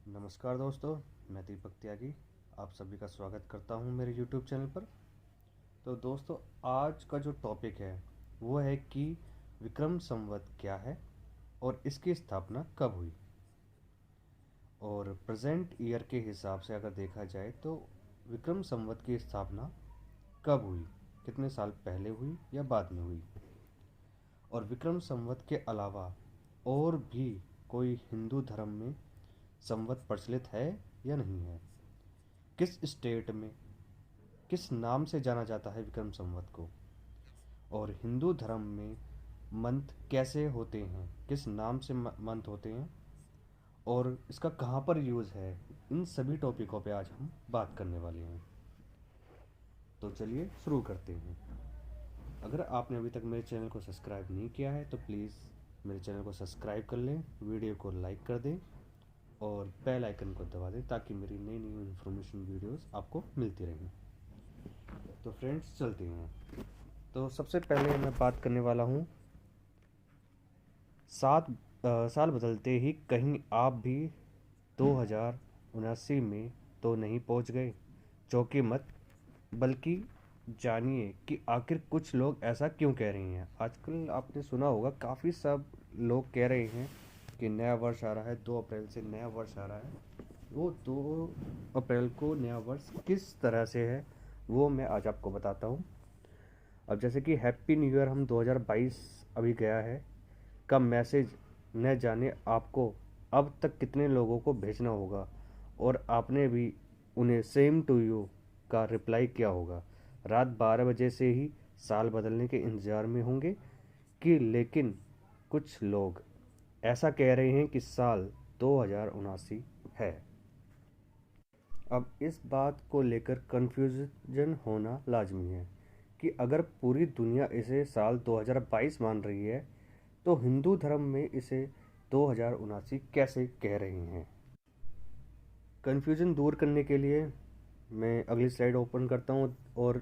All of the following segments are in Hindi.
नमस्कार दोस्तों, मैं दीपक त्यागी आप सभी का स्वागत करता हूं मेरे YouTube चैनल पर। तो दोस्तों, आज का जो टॉपिक है वो है कि विक्रम संवत क्या है और इसकी स्थापना कब हुई। और प्रेजेंट ईयर के हिसाब से अगर देखा जाए तो विक्रम संवत की स्थापना कब हुई, कितने साल पहले हुई या बाद में हुई। और विक्रम संवत के अलावा और भी कोई हिंदू धर्म में संवत प्रचलित है या नहीं है, किस स्टेट में किस नाम से जाना जाता है विक्रम संवत को, और हिंदू धर्म में मंथ कैसे होते हैं, किस नाम से मंथ होते हैं, और इसका कहाँ पर यूज़ है। इन सभी टॉपिकों पे आज हम बात करने वाले हैं। तो चलिए शुरू करते हैं। अगर आपने अभी तक मेरे चैनल को सब्सक्राइब नहीं किया है तो प्लीज़ मेरे चैनल को सब्सक्राइब कर लें, वीडियो को लाइक कर दें और बेल आइकन को दबा दें ताकि मेरी नई नई इन्फॉर्मेशन वीडियोस आपको मिलती रहें। तो फ्रेंड्स, चलते हैं। तो सबसे पहले मैं बात करने वाला हूँ साल बदलते ही कहीं आप भी 2079 में तो नहीं पहुँच गए। चौंकिए मत, बल्कि जानिए कि आखिर कुछ लोग ऐसा क्यों कह रहे हैं। आजकल आपने सुना होगा, काफ़ी सब लोग कह रहे हैं कि नया वर्ष आ रहा है, 2 अप्रैल से नया वर्ष आ रहा है। वो 2 अप्रैल को नया वर्ष किस तरह से है वो मैं आज आपको बताता हूँ। अब जैसे कि हैप्पी न्यू ईयर हम 2022 अभी गया है, का मैसेज न जाने आपको अब तक कितने लोगों को भेजना होगा, और आपने भी उन्हें सेम टू यू का रिप्लाई किया होगा। रात 12 बजे से ही साल बदलने के इंतज़ार में होंगे कि, लेकिन कुछ लोग ऐसा कह रहे हैं कि साल 2079 है। अब इस बात को लेकर कन्फ्यूजन होना लाजमी है कि अगर पूरी दुनिया इसे साल 2022 मान रही है तो हिंदू धर्म में इसे 2079 कैसे कह रहे हैं। कन्फ्यूजन दूर करने के लिए मैं अगली स्लाइड ओपन करता हूँ और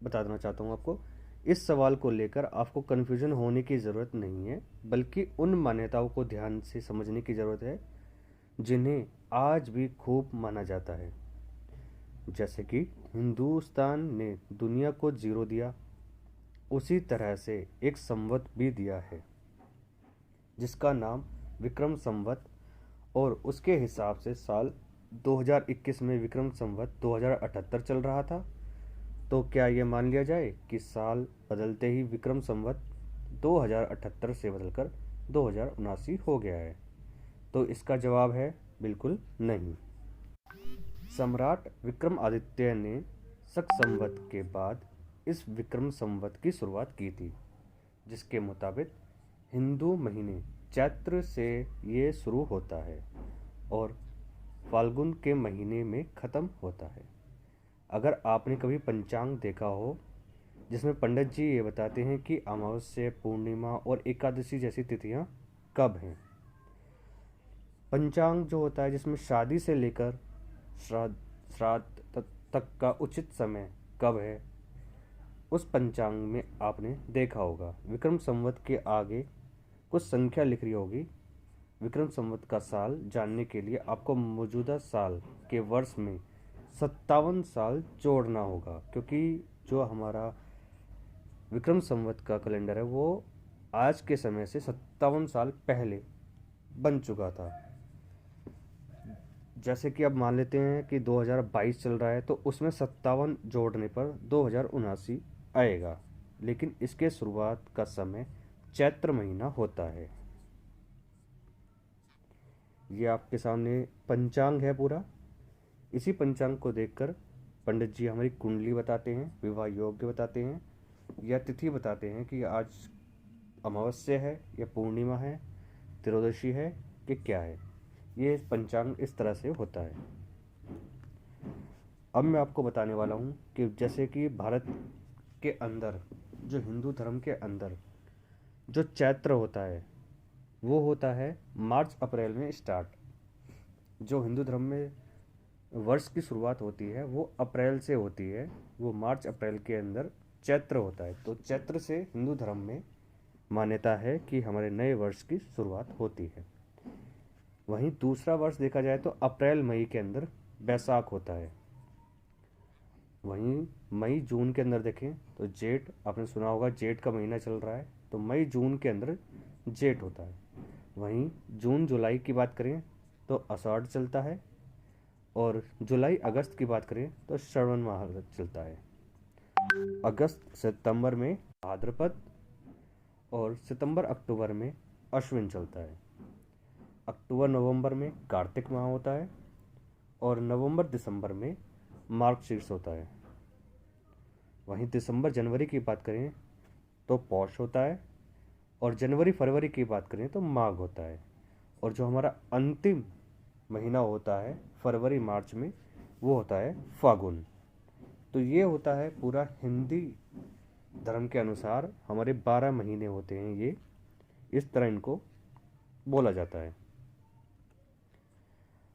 बता देना चाहता हूँ आपको, इस सवाल को लेकर आपको कन्फ्यूजन होने की ज़रूरत नहीं है, बल्कि उन मान्यताओं को ध्यान से समझने की ज़रूरत है जिन्हें आज भी खूब माना जाता है। जैसे कि हिंदुस्तान ने दुनिया को जीरो दिया, उसी तरह से एक संवत भी दिया है जिसका नाम विक्रम संवत, और उसके हिसाब से साल 2021 में विक्रम संवत 2078 चल रहा था। तो क्या ये मान लिया जाए कि साल बदलते ही विक्रम संवत 2078 से बदलकर 2079 हो गया है? तो इसका जवाब है बिल्कुल नहीं। सम्राट विक्रमादित्य ने शक संवत के बाद इस विक्रम संवत की शुरुआत की थी, जिसके मुताबिक हिंदू महीने चैत्र से ये शुरू होता है और फाल्गुन के महीने में ख़त्म होता है। अगर आपने कभी पंचांग देखा हो जिसमें पंडित जी ये बताते हैं कि अमावस्या, पूर्णिमा और एकादशी जैसी तिथियां कब हैं। पंचांग जो होता है जिसमें शादी से लेकर श्राद्ध श्राद्ध तक का उचित समय कब है, उस पंचांग में आपने देखा होगा विक्रम संवत के आगे कुछ संख्या लिख रही होगी। विक्रम संवत का साल जानने के लिए आपको मौजूदा साल के वर्ष में 57 साल जोड़ना होगा, क्योंकि जो हमारा विक्रम संवत का कैलेंडर है वो आज के समय से 57 साल पहले बन चुका था। जैसे कि अब मान लेते हैं कि 2022 चल रहा है, तो उसमें 57 जोड़ने पर 2079 आएगा, लेकिन इसके शुरुआत का समय चैत्र महीना होता है। ये आपके सामने पंचांग है पूरा। इसी पंचांग को देखकर पंडित जी हमारी कुंडली बताते हैं, विवाह योग्य बताते हैं, या तिथि बताते हैं कि आज अमावस्या है या पूर्णिमा है, त्रयोदशी है कि क्या है। ये पंचांग इस तरह से होता है। अब मैं आपको बताने वाला हूँ कि जैसे कि भारत के अंदर, जो हिंदू धर्म के अंदर जो चैत्र होता है वो होता है मार्च अप्रैल में स्टार्ट। जो हिंदू धर्म में वर्ष की शुरुआत होती है वो अप्रैल से होती है, वो मार्च अप्रैल के अंदर चैत्र होता है। तो चैत्र से हिंदू धर्म में मान्यता है कि हमारे नए वर्ष की शुरुआत होती है। वहीं दूसरा वर्ष देखा जाए तो अप्रैल मई के अंदर बैसाख होता है। वहीं मई जून के अंदर देखें तो जेठ, आपने सुना होगा जेठ का महीना चल रहा है, तो मई जून के अंदर जेठ होता है। वहीं जून जुलाई की बात करें तो आषाढ़ चलता है, और जुलाई अगस्त की बात करें तो श्रावण माह चलता है। अगस्त सितंबर में भाद्रपद, और सितंबर अक्टूबर में अश्विन चलता है। अक्टूबर नवंबर में कार्तिक माह होता है, और नवंबर दिसंबर में मार्गशीर्ष होता है। वहीं दिसंबर जनवरी की बात करें तो पौष होता है, और जनवरी फरवरी की बात करें तो माघ होता है। और जो हमारा अंतिम महीना होता है फरवरी मार्च में, वो होता है फागुन। तो ये होता है पूरा हिंदी धर्म के अनुसार हमारे 12 महीने होते हैं, ये इस तरह इनको बोला जाता है।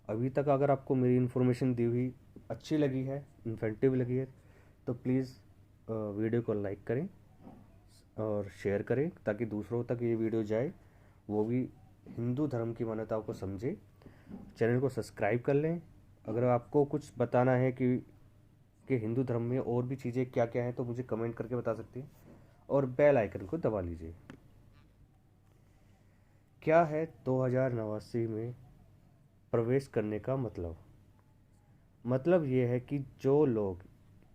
अभी तक अगर आपको मेरी इन्फॉर्मेशन दी हुई अच्छी लगी है, इन्फेंटिव लगी है, तो प्लीज़ वीडियो को लाइक करें और शेयर करें, ताकि दूसरों तक ये वीडियो जाए, वो भी हिंदू धर्म की मान्यताओं को समझे। चैनल को सब्सक्राइब कर लें। अगर आपको कुछ बताना है कि हिंदू धर्म में और भी चीज़ें क्या क्या हैं, तो मुझे कमेंट करके बता सकते हैं, और बेल आइकन को दबा लीजिए। क्या है 2089 में प्रवेश करने का मतलब ये है कि जो लोग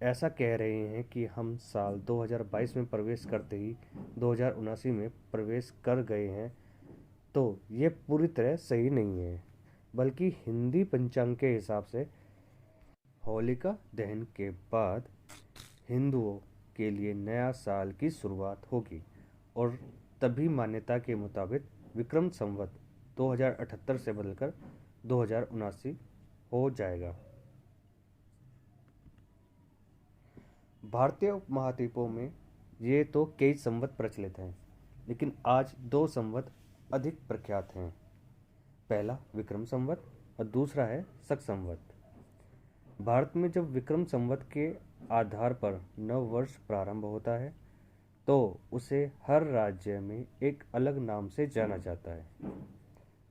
ऐसा कह रहे हैं कि हम साल 2022 में प्रवेश करते ही 2079 में प्रवेश कर गए हैं, तो ये पूरी तरह सही नहीं है। बल्कि हिंदी पंचांग के हिसाब से होलिका दहन के बाद हिंदुओं के लिए नया साल की शुरुआत होगी, और तभी मान्यता के मुताबिक विक्रम संवत 2078 से बदलकर 2079 हो जाएगा। भारतीय उपमहाद्वीपों में ये तो कई संवत प्रचलित हैं, लेकिन आज 2 संवत अधिक प्रख्यात हैं। पहला विक्रम संवत और दूसरा है शक संवत। भारत में जब विक्रम संवत के आधार पर नव वर्ष प्रारंभ होता है, तो उसे हर राज्य में एक अलग नाम से जाना जाता है।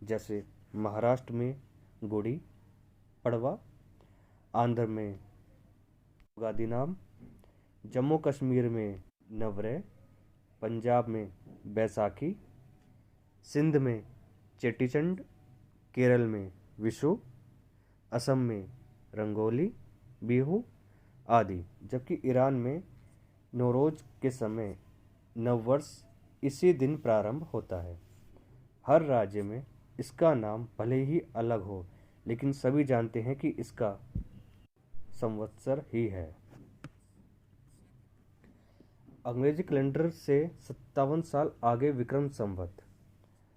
जैसे महाराष्ट्र में गुड़ी पड़वा, आंध्र में उगादि नाम, जम्मू कश्मीर में नवरेह, पंजाब में बैसाखी, सिंध में चेटीचंड, केरल में विशु, असम में रंगोली, बिहू आदि। जबकि ईरान में नौरोज के समय नववर्ष इसी दिन प्रारंभ होता है। हर राज्य में इसका नाम भले ही अलग हो, लेकिन सभी जानते हैं कि इसका संवत्सर ही है। अंग्रेजी कैलेंडर से 57 साल आगे विक्रम संवत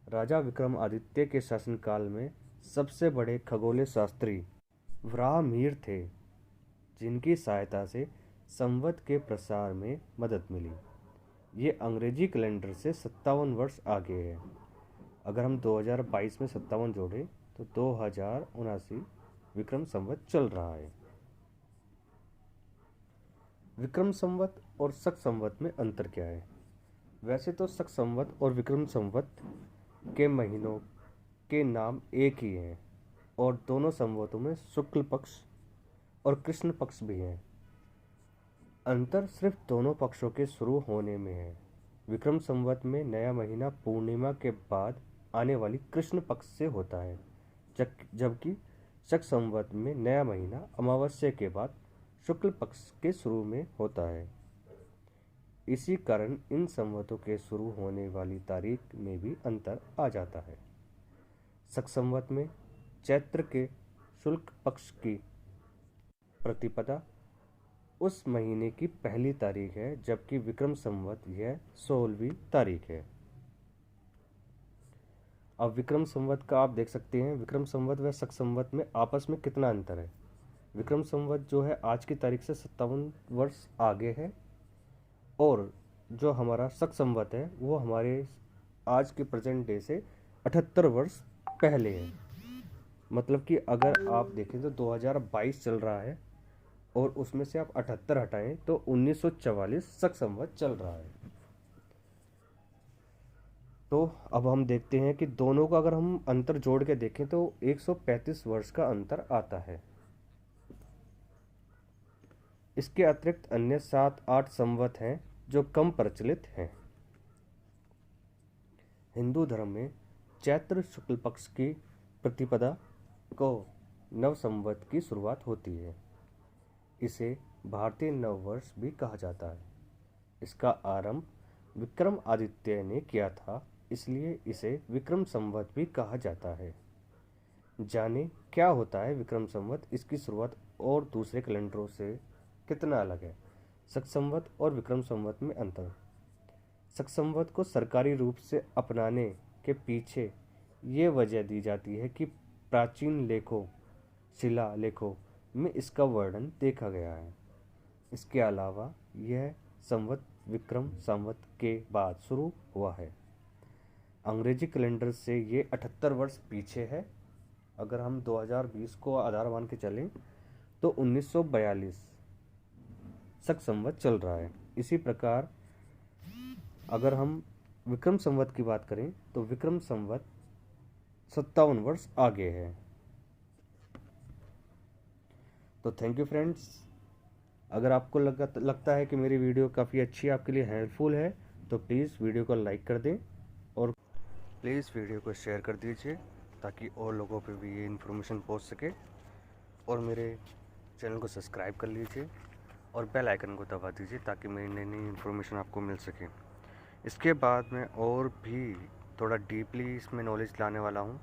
राजा विक्रमादित्य के शासनकाल में सबसे बड़े खगोलीय शास्त्री वराहमिहिर थे, जिनकी सहायता से संवत के प्रसार में मदद मिली। ये अंग्रेजी कैलेंडर से 57 वर्ष आगे है। अगर हम 2022 में 57 जोड़ें तो 2079 विक्रम संवत चल रहा है। विक्रम संवत और शक संवत में अंतर क्या है? वैसे तो शक संवत और विक्रम संवत के महीनों के नाम एक ही हैं, और दोनों संवतों में शुक्ल पक्ष और कृष्ण पक्ष भी हैं। अंतर सिर्फ दोनों पक्षों के शुरू होने में है। विक्रम संवत में नया महीना पूर्णिमा के बाद आने वाली कृष्ण पक्ष से होता है, जबकि शक संवत में नया महीना अमावस्या के बाद शुक्ल पक्ष के शुरू में होता है। इसी कारण इन संवतों के शुरू होने वाली तारीख में भी अंतर आ जाता है। शक संवत में चैत्र के शुक्ल पक्ष की प्रतिपदा उस महीने की पहली तारीख है, जबकि विक्रम संवत यह 16वीं तारीख है। अब विक्रम संवत का आप देख सकते हैं, विक्रम संवत व शक संवत में आपस में कितना अंतर है। विक्रम संवत जो है आज की तारीख से 57 वर्ष आगे है, और जो हमारा शक संवत है वो हमारे आज के प्रेजेंट डे से 78 वर्ष पहले है। मतलब कि अगर आप देखें तो 2022 चल रहा है, और उसमें से आप 78 हटाएं तो 1944 शक संवत चल रहा है। तो अब हम देखते हैं कि दोनों का अगर हम अंतर जोड़ के देखें तो 135 वर्ष का अंतर आता है। इसके अतिरिक्त अन्य 7-8 संवत हैं जो कम प्रचलित हैं। हिंदू धर्म में चैत्र शुक्ल पक्ष की प्रतिपदा को नव संवत की शुरुआत होती है। इसे भारतीय नव वर्ष भी कहा जाता है। इसका आरंभ विक्रम आदित्य ने किया था, इसलिए इसे विक्रम संवत भी कहा जाता है। जाने क्या होता है विक्रम संवत, इसकी शुरुआत और दूसरे कैलेंडरों से कितना अलग है। शक संवत और विक्रम संवत में अंतर। शक संवत को सरकारी रूप से अपनाने के पीछे ये वजह दी जाती है कि प्राचीन लेखों, शिला लेखों में इसका वर्णन देखा गया है। इसके अलावा यह संवत विक्रम संवत के बाद शुरू हुआ है। अंग्रेजी कैलेंडर से ये 78 वर्ष पीछे है। अगर हम 2020 को आधार मान के चलें तो 1942 शक संवत चल रहा है। इसी प्रकार अगर हम विक्रम संवत की बात करें तो विक्रम संवत 57 वर्ष आगे है। तो थैंक यू फ्रेंड्स। अगर आपको लगता है कि मेरी वीडियो काफ़ी अच्छी आपके लिए हेल्पफुल है तो प्लीज़ वीडियो को लाइक कर दें और प्लीज़ वीडियो को शेयर कर दीजिए ताकि और लोगों पे भी ये इन्फॉर्मेशन पहुंच सके। और मेरे चैनल को सब्सक्राइब कर लीजिए और बेल आइकन को दबा दीजिए ताकि मेरी नई नई इन्फॉर्मेशन आपको मिल सके। इसके बाद मैं और भी थोड़ा डीपली इसमें नॉलेज लाने वाला हूँ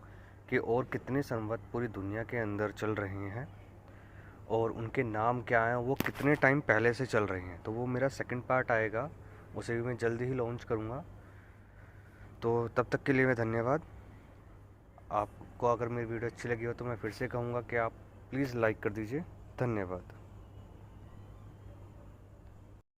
कि और कितने संवत पूरी दुनिया के अंदर चल रहे हैं और उनके नाम क्या हैं, वो कितने टाइम पहले से चल रहे हैं। तो वो मेरा सेकंड पार्ट आएगा, उसे भी मैं जल्दी ही लॉन्च करूँगा। तो तब तक के लिए मैं धन्यवाद। आपको अगर मेरी वीडियो अच्छी लगी हो तो मैं फिर से कहूँगा कि आप प्लीज़ लाइक कर दीजिए। धन्यवाद।